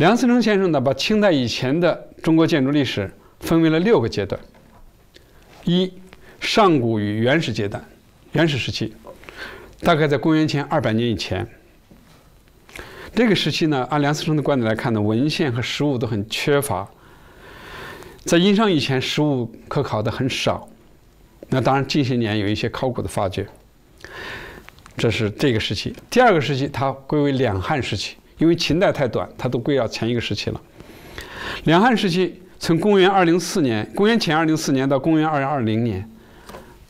梁思成先生呢，把清代以前的中国建筑历史分为了6个阶段：一、上古与原始阶段，原始时期，大概在公元前200年以前。这个时期呢，按梁思成的观点来看呢，文献和实物都很缺乏。在殷商以前，实物可考的很少。那当然，近些年有一些考古的发掘。这是这个时期。第2个时期，它归为两汉时期。因为秦代太短，它都归到前一个时期了。两汉时期从公元204年，公元前204年到公元220年，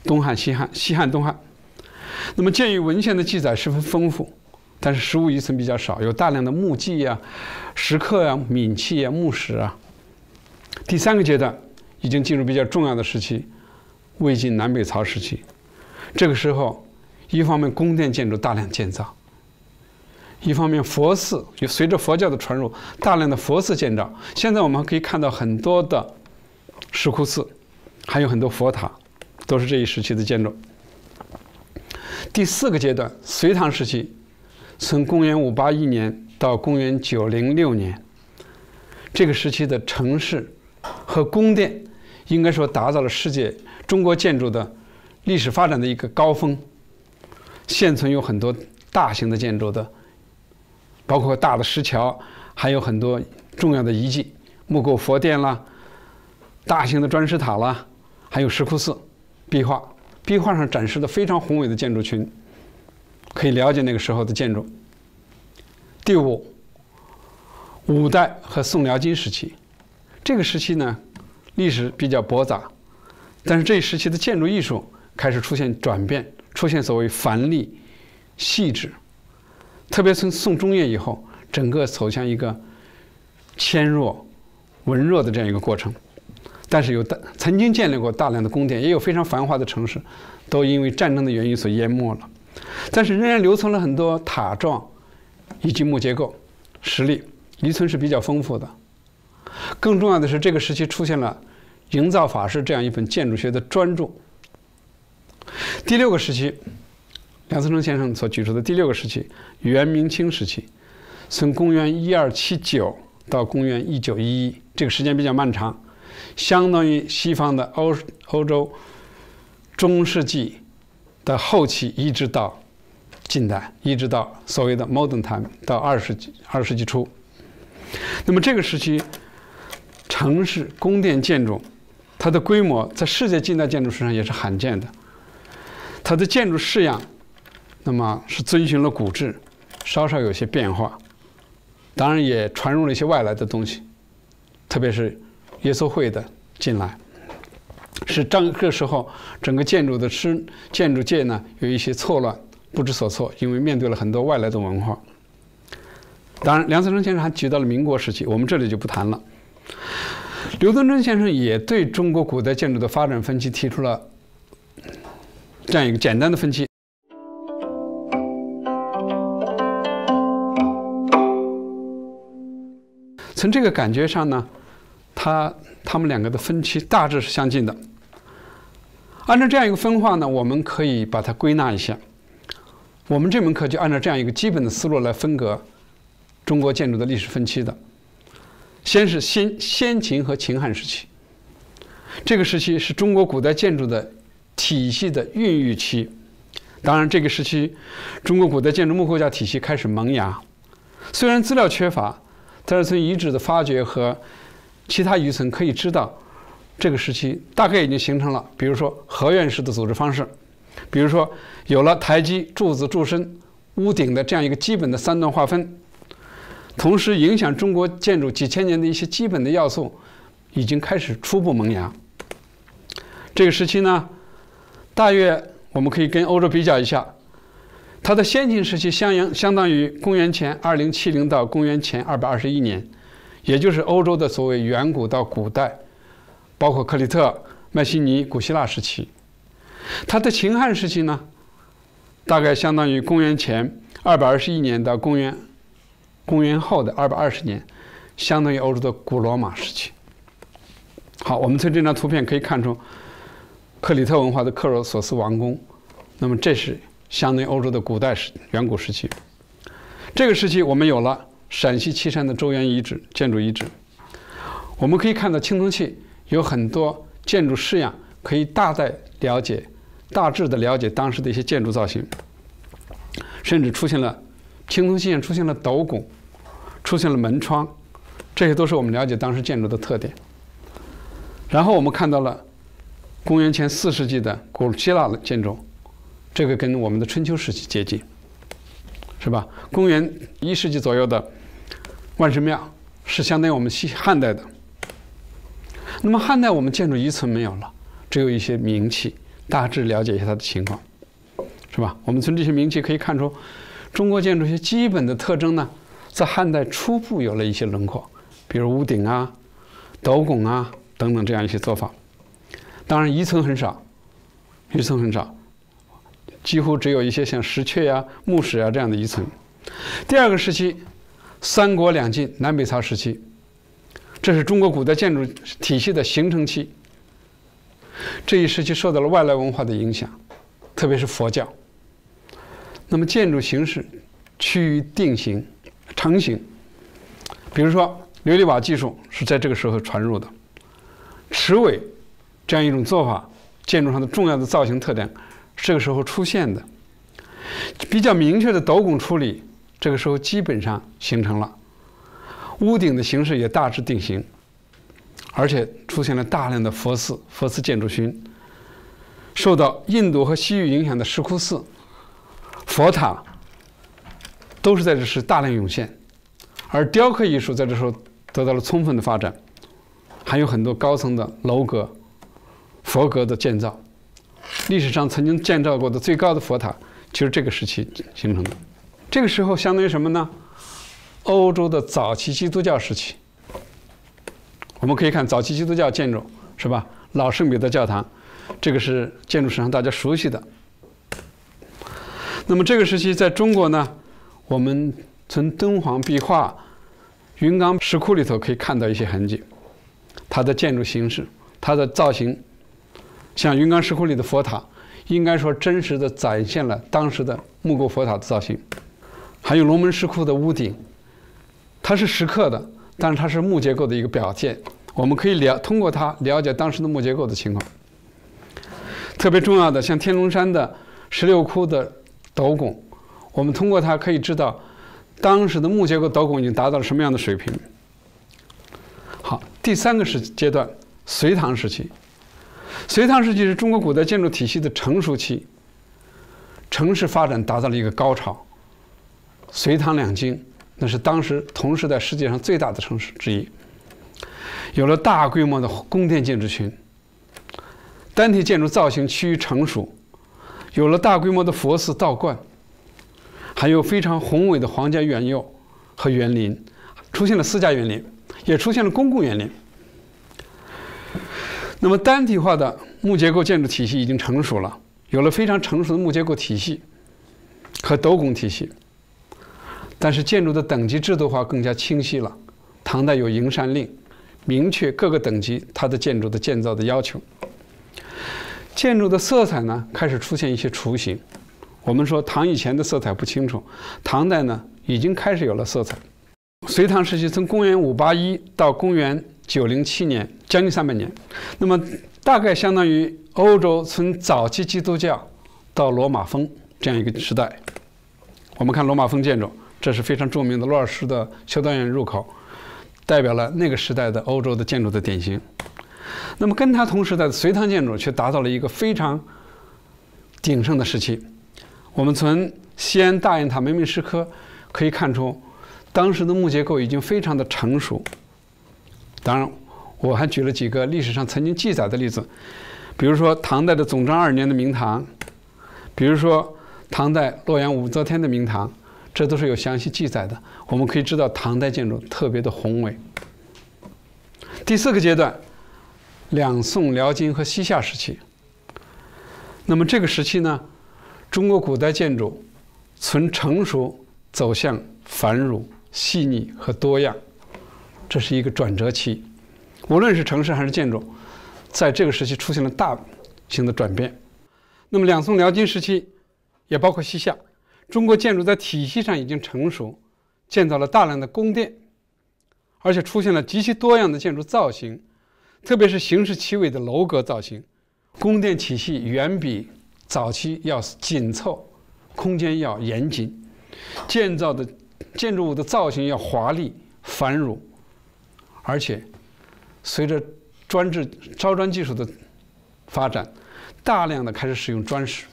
东汉、西汉、西汉、东汉。那么鉴于文献的记载十分丰富，但是实物遗存比较少，有大量的木迹啊、石刻啊、皿器啊、木石啊。第3个阶段已经进入比较重要的时期，魏晋南北朝时期。这个时候，一方面宫殿建筑大量建造。一方面，佛寺就随着佛教的传入，大量的佛寺建造。现在我们可以看到很多的石窟寺，还有很多佛塔，都是这一时期的建筑。第4个阶段，隋唐时期，从公元581年到公元906年，这个时期的城市和宫殿，应该说达到了中国建筑的历史发展的一个高峰。现存有很多大型的建筑的。包括大的石桥，还有很多重要的遗迹，木构佛殿啦，大型的砖石塔啦，还有石窟寺、壁画。壁画上展示的非常宏伟的建筑群，可以了解那个时候的建筑。第5，五代和宋辽金时期，这个时期呢，历史比较驳杂，但是这一时期的建筑艺术开始出现转变，出现所谓繁丽、细致。特别从宋中叶以后，整个走向一个纤弱、文弱的这样一个过程。但是曾经建立过大量的宫殿，也有非常繁华的城市，都因为战争的原因所淹没了。但是仍然留存了很多塔状以及木结构，实力遗存是比较丰富的。更重要的是，这个时期出现了《营造法式》这样一本建筑学的专著。第6个时期。梁思成先生所举出的第6个时期，元明清时期，从公元1279到公元1911，这个时间比较漫长，相当于西方的欧洲中世纪的后期，一直到近代，一直到所谓的 Modern Time， 到20世纪初。那么这个时期，城市宫殿建筑，它的规模在世界近代建筑史上也是罕见的，它的建筑式样。那么是遵循了古制，稍稍有些变化，当然也传入了一些外来的东西，特别是耶稣会的进来，使这个时候整个建筑界呢有一些错乱，不知所措，因为面对了很多外来的文化。当然，梁思成先生还举到了民国时期，我们这里就不谈了。刘敦桢先生也对中国古代建筑的发展分期提出了这样一个简单的分期。从这个感觉上呢，他们两个的分期大致是相近的。按照这样一个分化呢，我们可以把它归纳一下。我们这门课就按照这样一个基本的思路来分隔中国建筑的历史分期的。先是先秦和秦汉时期，这个时期是中国古代建筑的体系的孕育期。当然，这个时期中国古代建筑木构架体系开始萌芽。虽然资料缺乏，但是从遗址的发掘和其他遗存可以知道，这个时期大概已经形成了，比如说合院式的组织方式，比如说有了台基、柱子、柱身、屋顶的这样一个基本的3段划分。同时，影响中国建筑几千年的一些基本的要素已经开始初步萌芽。这个时期呢，大约我们可以跟欧洲比较一下。它的先秦时期相当于公元前2070到公元前221年，也就是欧洲的所谓远古到古代，包括克里特、迈锡尼、古希腊时期。它的秦汉时期呢，大概相当于公元前221年到公元后的220年，相当于欧洲的古罗马时期。好，我们从这张图片可以看出克里特文化的克罗索斯王宫，那么这是相当于欧洲的古代远古时期。这个时期我们有了陕西岐山的周原遗址建筑遗址。我们可以看到青铜器有很多建筑式样，可以大致的了解当时的一些建筑造型，甚至青铜器上出现了斗拱，出现了门窗，这些都是我们了解当时建筑的特点。然后我们看到了公元前4世纪的古希腊的建筑，这个跟我们的春秋时期接近，是吧？公元1世纪左右的万神庙是相当于我们汉代的。那么汉代我们建筑遗存没有了，只有一些名器，大致了解一下它的情况，是吧？我们从这些名器可以看出，中国建筑一些基本的特征呢，在汉代初步有了一些轮廓，比如屋顶啊、斗拱啊等等这样一些做法。当然遗存很少，几乎只有一些像石阙啊、木石啊这样的遗存。第二个时期，三国两晋南北朝时期，这是中国古代建筑体系的形成期。这一时期受到了外来文化的影响，特别是佛教。那么建筑形式趋于定型、成型。比如说琉璃瓦技术是在这个时候传入的，尺尾这样一种做法，建筑上的重要的造型特点是这个时候出现的。比较明确的斗拱处理，这个时候基本上形成了。屋顶的形式也大致定型，而且出现了大量的佛寺建筑群。受到印度和西域影响的石窟寺、佛塔都是在这时大量涌现，而雕刻艺术在这时候得到了充分的发展，还有很多高层的楼阁、佛阁的建造。历史上曾经建造过的最高的佛塔就是这个时期形成的。这个时候相当于什么呢？欧洲的早期基督教时期。我们可以看早期基督教建筑，是吧？老圣彼得教堂，这个是建筑史上大家熟悉的。那么这个时期在中国呢，我们从敦煌壁画、云冈石窟里头可以看到一些痕迹，它的建筑形式、它的造型，像云冈石窟里的佛塔，应该说真实的展现了当时的木构佛塔的造型。还有龙门石窟的屋顶，它是石刻的，但是它是木结构的一个表现，我们可以通过它了解当时的木结构的情况。特别重要的，像天龙山的16窟的斗拱，我们通过它可以知道当时的木结构斗拱已经达到了什么样的水平。好，第三个阶段，隋唐时期。隋唐时期是中国古代建筑体系的成熟期，城市发展达到了一个高潮。隋唐两京那是当时同时代世界上最大的城市之一，有了大规模的宫殿建筑群，单体建筑造型趋于成熟，有了大规模的佛寺道观，还有非常宏伟的皇家园囿和园林，出现了私家园林，也出现了公共园林。那么单体化的木结构建筑体系已经成熟了，有了非常成熟的木结构体系和斗拱体系。但是建筑的等级制度化更加清晰了。唐代有营山令，明确各个等级它的建筑的建造的要求。建筑的色彩呢，开始出现一些雏形。我们说唐以前的色彩不清楚，唐代呢已经开始有了色彩。隋唐时期从公元581到公元907年，将近300年，那么大概相当于欧洲从早期基督教到罗马风这样一个时代。我们看罗马风建筑，这是非常著名的罗尔斯的修道院入口，代表了那个时代的欧洲的建筑的典型。那么跟它同时代的隋唐建筑却达到了一个非常鼎盛的时期。我们从西安大雁塔门楣石刻可以看出，当时的木结构已经非常的成熟。当然，我还举了几个历史上曾经记载的例子，比如说唐代的总章2年的明堂，比如说唐代洛阳武则天的明堂，这都是有详细记载的。我们可以知道唐代建筑特别的宏伟。第4个阶段，两宋、辽金和西夏时期。那么这个时期呢，中国古代建筑从成熟走向繁缛、细腻和多样，这是一个转折期。无论是城市还是建筑，在这个时期出现了大型的转变。那么两宋、辽金时期，也包括西夏，中国建筑在体系上已经成熟，建造了大量的宫殿，而且出现了极其多样的建筑造型，特别是形式奇伟的楼阁造型。宫殿体系远比早期要紧凑，空间要严谨，建筑物的造型要华丽繁缛，而且随着烧砖技术的发展，大量的开始使用砖石。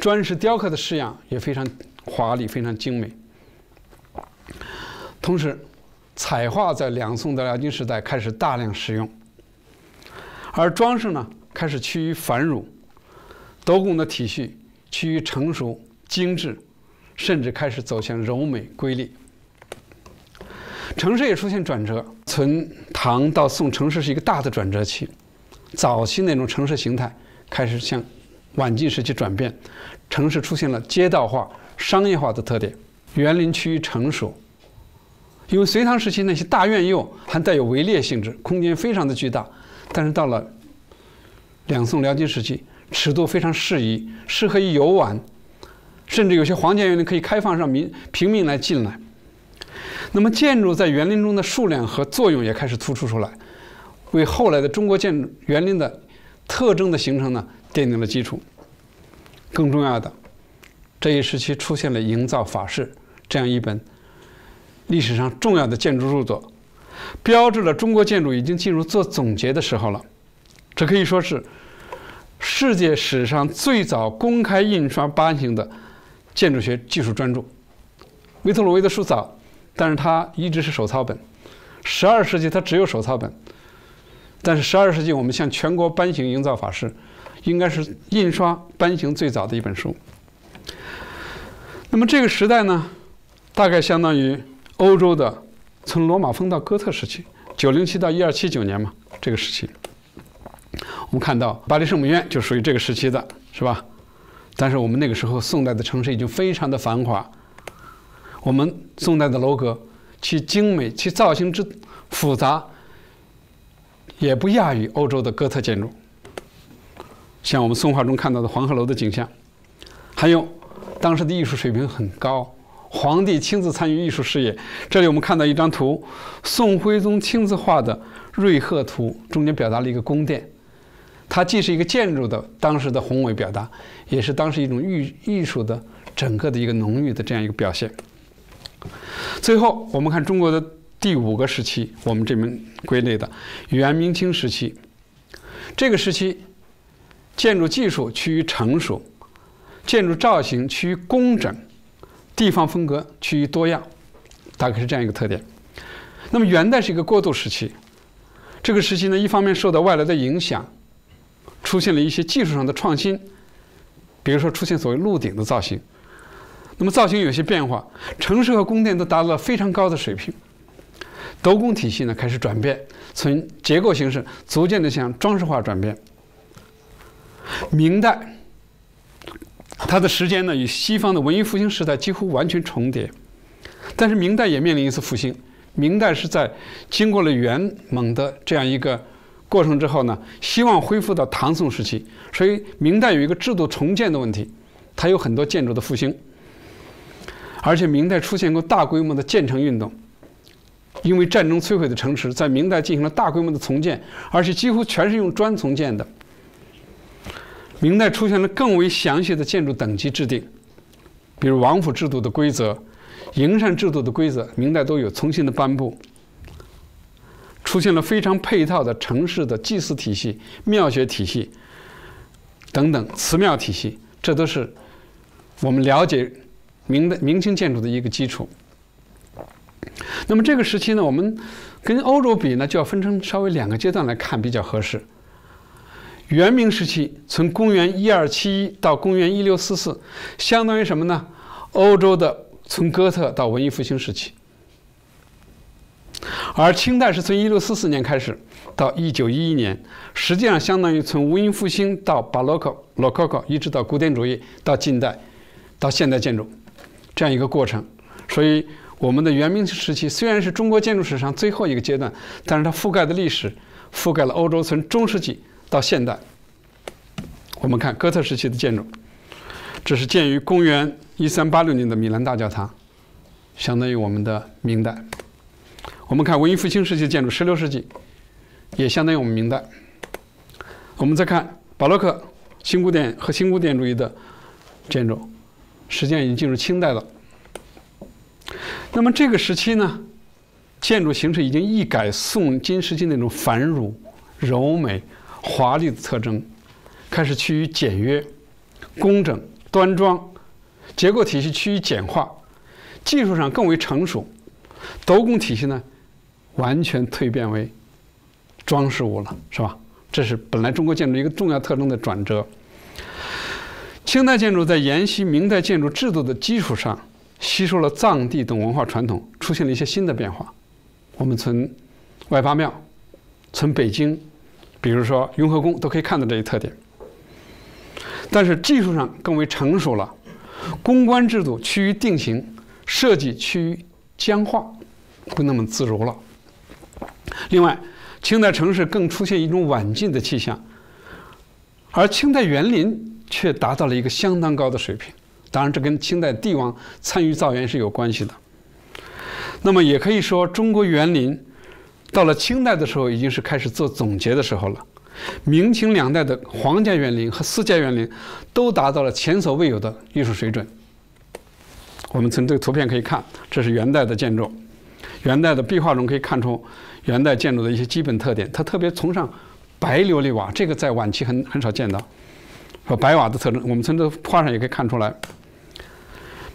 砖石雕刻的式样也非常华丽，非常精美。同时，彩画在两宋的辽金时代开始大量使用，而装饰呢开始趋于繁缛，斗拱的体系趋于成熟精致，甚至开始走向柔美瑰丽。城市也出现转折，从唐到宋，城市是一个大的转折期。早期那种城市形态开始向晚近时期转变，城市出现了街道化、商业化的特点，园林趋于成熟。因为隋唐时期那些大院囿还带有围猎性质，空间非常的巨大，但是到了两宋辽金时期，尺度非常适宜，适合于游玩，甚至有些皇家园林可以开放让平民来进来。那么建筑在园林中的数量和作用也开始突出出来，为后来的中国建筑园林的特征的形成呢奠定了基础。更重要的，这一时期出现了《营造法式》这样一本历史上重要的建筑著作，标志了中国建筑已经进入做总结的时候了。这可以说是世界史上最早公开印刷颁行的建筑学技术专著。维特鲁威的书早，但是它一直是手抄本。12世纪它只有手抄本，但是12世纪我们向全国颁行《营造法式》，应该是印刷颁行最早的一本书。那么这个时代呢，大概相当于欧洲的从罗马风到哥特时期，907到1279年嘛，这个时期。我们看到巴黎圣母院就属于这个时期的，是吧？但是我们那个时候宋代的城市已经非常的繁华，我们宋代的楼阁其精美、其造型之复杂，也不亚于欧洲的哥特建筑。像我们宋画中看到的黄鹤楼的景象，还有当时的艺术水平很高，皇帝亲自参与艺术事业。这里我们看到一张图，宋徽宗亲自画的《瑞鹤图》，中间表达了一个宫殿。它既是一个建筑的当时的宏伟表达，也是当时一种艺术的整个的一个浓郁的这样一个表现。最后，我们看中国的第5个时期，我们这边归类的元明清时期。这个时期，建筑技术趋于成熟，建筑造型趋于工整，地方风格趋于多样，大概是这样一个特点。那么元代是一个过渡时期，这个时期呢，一方面受到外来的影响，出现了一些技术上的创新，比如说出现所谓鹿顶的造型。那么造型有些变化，城市和宫殿都达到了非常高的水平。斗拱体系呢开始转变，从结构形式逐渐的向装饰化转变。明代，它的时间呢与西方的文艺复兴时代几乎完全重叠，但是明代也面临一次复兴。明代是在经过了元蒙的这样一个过程之后呢，希望恢复到唐宋时期，所以明代有一个制度重建的问题，它有很多建筑的复兴。而且明代出现过大规模的建城运动，因为战争摧毁的城池，在明代进行了大规模的重建，而且几乎全是用砖重建的。明代出现了更为详细的建筑等级制定，比如王府制度的规则、营缮制度的规则，明代都有重新的颁布。出现了非常配套的城市的祭祀体系、庙学体系等等祠庙体系，这都是我们了解明清建筑的一个基础。那么这个时期呢，我们跟欧洲比呢，就要分成稍微2个阶段来看比较合适。元明时期，从公元1271到公元1644，相当于什么呢？欧洲的从哥特到文艺复兴时期。而清代是从1644年开始到1911年，实际上相当于从文艺复兴到巴洛克、洛可可，一直到古典主义，到近代，到现代建筑这样一个过程。所以我们的元明时期虽然是中国建筑史上最后一个阶段，但是它覆盖的历史覆盖了欧洲从中世纪到现代。我们看哥特时期的建筑，这是建于公元1386年的米兰大教堂，相当于我们的明代。我们看文艺复兴时期的建筑，16世纪也相当于我们明代。我们再看巴洛克、新古典和新古典主义的建筑，实际上已经进入清代了。那么这个时期呢，建筑形式已经一改宋金时期那种繁缛、柔美、华丽的特征，开始趋于简约、工整、端庄，结构体系趋于简化，技术上更为成熟，斗拱体系呢，完全蜕变为装饰物了，是吧？这是本来中国建筑一个重要特征的转折。清代建筑在沿袭明代建筑制度的基础上，吸收了藏地等文化传统，出现了一些新的变化。我们从外八庙、从北京，比如说雍和宫，都可以看到这一特点。但是技术上更为成熟了，宫观制度趋于定型，设计趋于僵化，不那么自如了。另外，清代城市更出现一种晚近的气象，而清代园林却达到了一个相当高的水平。当然，这跟清代帝王参与造园是有关系的。那么，也可以说，中国园林到了清代的时候，已经是开始做总结的时候了。明清两代的皇家园林和私家园林都达到了前所未有的艺术水准。我们从这个图片可以看，这是元代的建筑。元代的壁画中可以看出元代建筑的一些基本特点，它特别崇尚白琉璃瓦，这个在晚期很少见到。和白瓦的特征，我们从这画上也可以看出来。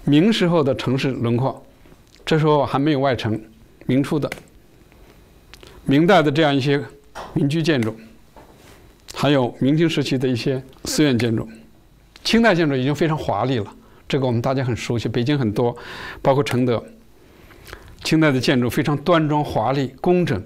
明时候的城市轮廓，这时候还没有外城，明初的、明代的这样一些民居建筑，还有明清时期的一些寺院建筑。清代建筑已经非常华丽了，这个我们大家很熟悉，北京很多，包括承德。清代的建筑非常端庄华丽、工整，